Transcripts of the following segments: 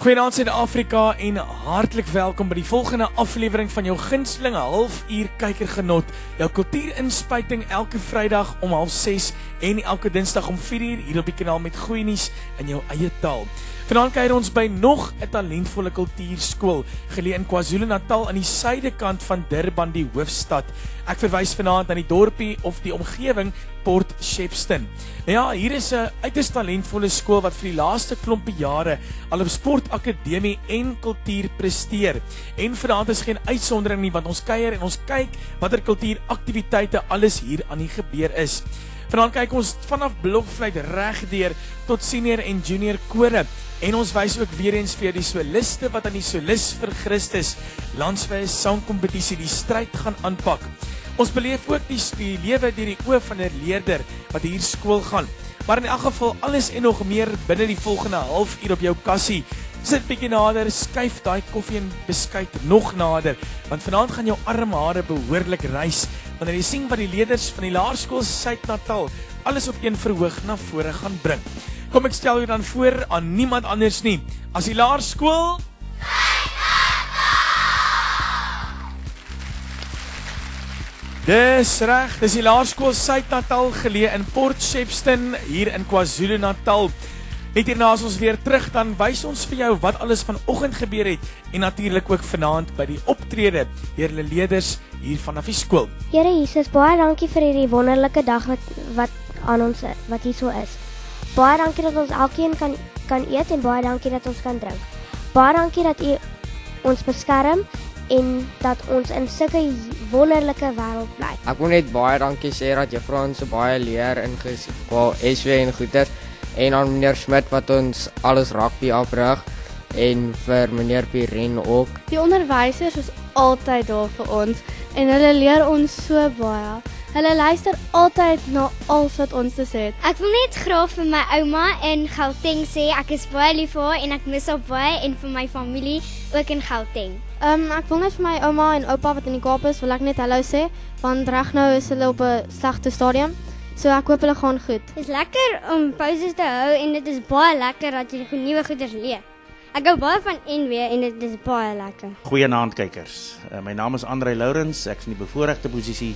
Goeienaand Suid-Afrika en hartlik welkom by die volgende aflewering van jou gunsteling halfuur kykergenot. Jou kultuurinspuiting elke Vrydag om 6:30 en elke Dinsdag om 4:00 hier op die kanaal met goeie nuus in jou eie taal. Vanaand kuier ons by nog 'n talentvolle kultuurskool, geleë in KwaZulu-Natal aan die suidekant van Durban, die hoofstad. Ek verwys vanaand aan die dorpie of die omgewing Port Shepstone. Nou ja, hier is 'n uiters talentvolle skool wat vir die laaste klompie jare al op sportakademie en kultuur presteer. En vanaand is geen uitsondering nie, want ons kuier en ons kyk watter kultuuraktiwiteite alles hier aan die gebeur is. Vanaand kyk ons vanaf blokfluit regdeur tot senior en junior kore. En ons wys ook weer eens vir die soliste wat aan die Solis vir Christus landwyse sangkompetisie die stryd gaan aanpak. Ons beleef ook die lewe deur die oë van 'n leerder wat hier skool gaan. Maar in elk geval alles en nog meer binne die volgende halfuur op jou kassie. Sit bietjie nader, skuif daai koffie en beskuit nog nader, want vanaand gaan jou armhare behoorlik rys wanneer jy sien wat die leerders van die Laerskool Suid-Natal alles op een verhoog na vore gaan bring. Kom ek stel jou dan voor aan niemand anders nie as die Laerskool Dis reg, dis die Laerskool Suid-Natal geleë in Port Shepstone hier in KwaZulu-Natal. Net hierna as ons weer terug, dan wys ons vir jou wat alles vanoggend gebeur het en natuurlik ook vanaand by die optrede deur hulle leerders hier vanaf die skool. Here Jesus, baie dankie vir hierdie wonderlike dag wat aan ons wat hier so is. Baie dankie dat ons elkeen kan eet en baie dankie dat ons kan drink. Baie dankie dat U ons beskerm en dat ons in sulke wonderlike wêreld bly. Ek wil net baie dankie sê dat Juffrou ons so baie leer in SW en goeders. En aan meneer Smit wat ons alles rugby afrig en vir meneer Piren ook. Die onderwysers is altyd daar vir ons en hulle leer ons so baie. Hulle luister altyd na alles wat ons te sê het. Ek wil net graag vir my ouma in Gauteng sê ek is baie lief vir haar en ek mis haar baie en vir my familie ook in Gauteng. Ek wil net vir my ouma en oupa wat in die Kaap is, wil ek net hallo sê, want reg nou is hulle op 'n slegte stadium. So ek hoop hulle gaan goed. Dit is lekker om pauses te hou en dit is baie lekker dat jy nuwe goeders leer. Ek hou baie van NW en dit is baie lekker. Goeienaand kykers. My naam is André Lourens. Ek is in die bevoorregte posisie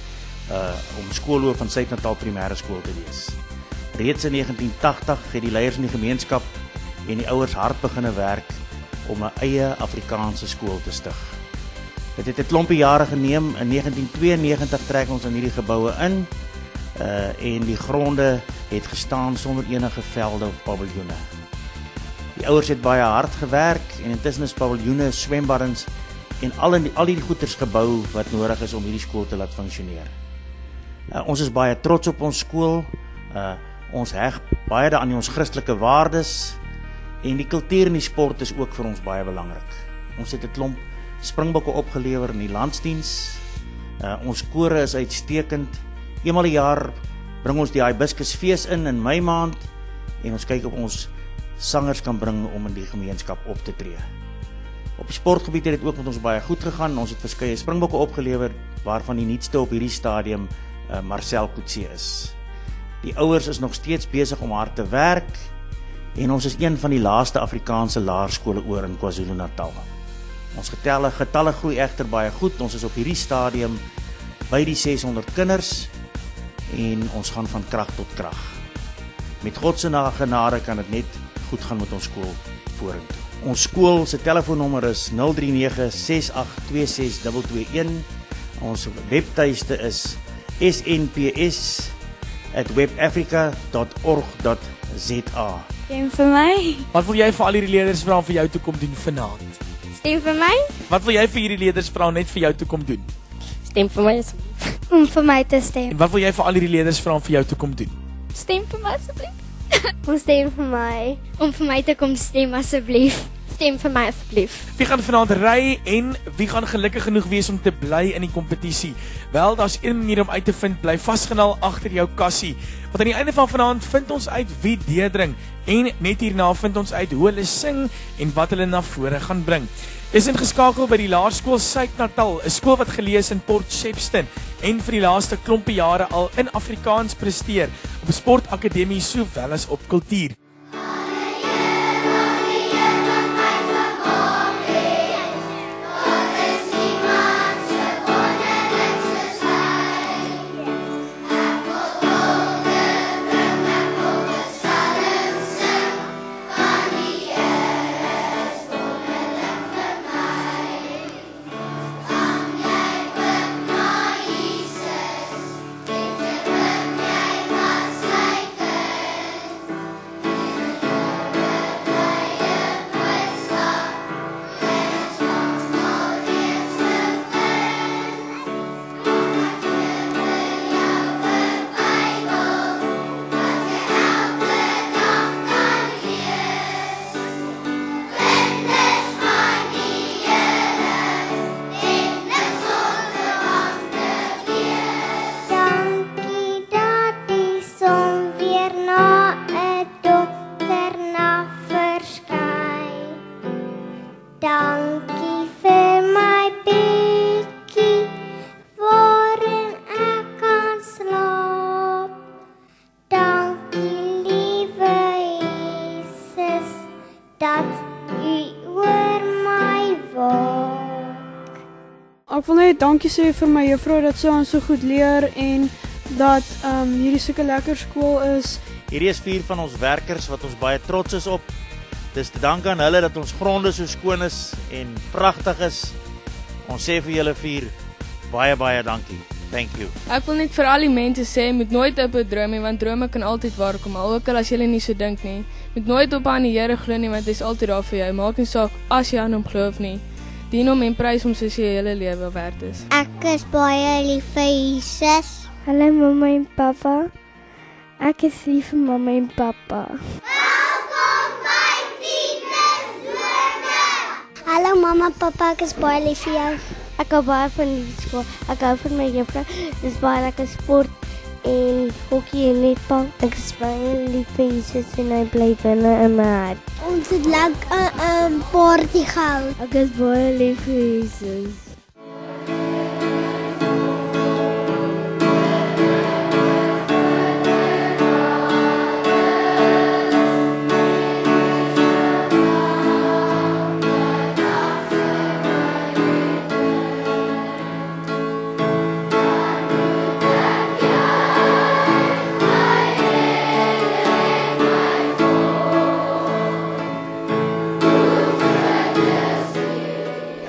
om skoolhoof van Suid-Natal Primêre Skool te wees. Reeds in 1980 het die leiers in die gemeenskap en die ouers hard begine werk om 'n eie Afrikaanse skool te stig. Dit het 'n klompie jare geneem. In 1992 trek ons in hierdie geboue in. En die gronde het gestaan sonder enige velde of paviljoene. Die ouers het baie hard gewerk en intussen is paviljoene, swembaddens en al die goeders gebou wat nodig is om hierdie skool te laat funksioneer. Ons is baie trots op ons skool. Ons heg baie aan ons Christelike waardes en die kultuur en die sport is ook vir ons baie belangrik. Ons het 'n klomp springbokke opgelewer in die landsdiens. Ons kore is uitstekend. Eenmal 'n jaar bring ons die Hibiscusfees in Mei maand en ons kyk of ons sangers kan bring om in die gemeenskap op te tree. Op die sportgebied het dit ook met ons baie goed gegaan. Ons het verskeie springbokke opgelewer waarvan die nuutste op hierdie stadium Marcel Coetzee is. Die ouers is nog steeds besig om hard te werk en ons is een van die laaste Afrikaanse laerskole oor in KwaZulu-Natal. Ons getalle groei egter baie goed. Ons is op hierdie stadium by die 600 kinders en ons gaan van krag tot krag. Met God se genade kan dit net goed gaan met ons skool vorentoe. Ons skool se telefoonnommer is 039 6826 221. Ons webtuiste is snps@webafrica.org.za. Stem vir my. Wat wil jy vir al hierdie leerders vra om vir jou toe kom doen vanaand? Stem vir my. Wat wil jy vir hierdie leerders vra net vir jou toe kom doen? Stem vir my. Om vir my te stem. En wat wil jy vir al hierdie leerders vra om vir jou toe kom doen? Stem vir my asseblief. Stem vir my. Om vir my te kom stem asseblief. Stem vir my asseblief. Wie gaan vanaand ry en wie gaan gelukkig genoeg wees om te bly in die kompetisie? Wel, daar's een manier om uit te vind, bly vasgenaal agter jou kassie. Want aan die einde van vanaand vind ons uit wie deurdring en net hierna vind ons uit hoe hulle sing en wat hulle na vore gaan bring. Is ingeskakel by die Laerskool Suid-Natal, 'n skool wat geleë is in Port Shepstone en vir die laaste klompie jare al in Afrikaans presteer op sportakademie sowel as op kultuur. Alle Here wat my Dankie vir my bedjie waarin ek kan slaap. Dankie liewe Jesus dat u oor my waak. Ek wil net dankie sê vir my juffrou dat sy ons so goed leer en dat hierdie sulke lekker skool is. Hierdie is 4 van ons werkers wat ons baie trots is op. Dis te dank aan hulle dat ons gronde so skoon is en pragtig is. Ons sê vir julle 4 baie dankie. Thank you. Ek wil net vir al die mense sê, moet nooit op 'n droom nie, want drome kan altyd waar kom, ook al as jy nie so dink nie. Moet nooit op aan die Here glo nie, want hy is altyd daar vir jou. Maak nie saak as jy aan hom glo of nie. Dien hom en prys hom soos jy jou hele lewe werd is. Ek is baie lief vir Jesus. Hallo mamma en pappa. Ek is lief vir mamma en pappa. Hallo mamma, pappa, ek is baie lief vir jou. Ek hou baie van die skool. Ek hou van my juffrou. Dis baie lekker sport en hokkie en netbal. Ek is baie lief vir Jesus en hy bly binne in my hart. Ons het lekker 'n party gehou. Ek is baie lief vir Jesus.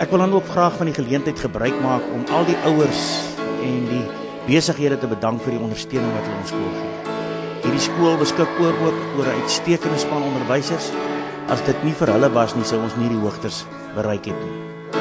Ek wil dan ook graag van die geleentheid gebruik maak om al die ouers en die besighede te bedank vir die ondersteuning wat hulle ons skool gee. Hierdie skool beskik ook oor 'n uitstekende span onderwysers. As dit nie vir hulle was nie, sou ons nie die hoogtes bereik het nie.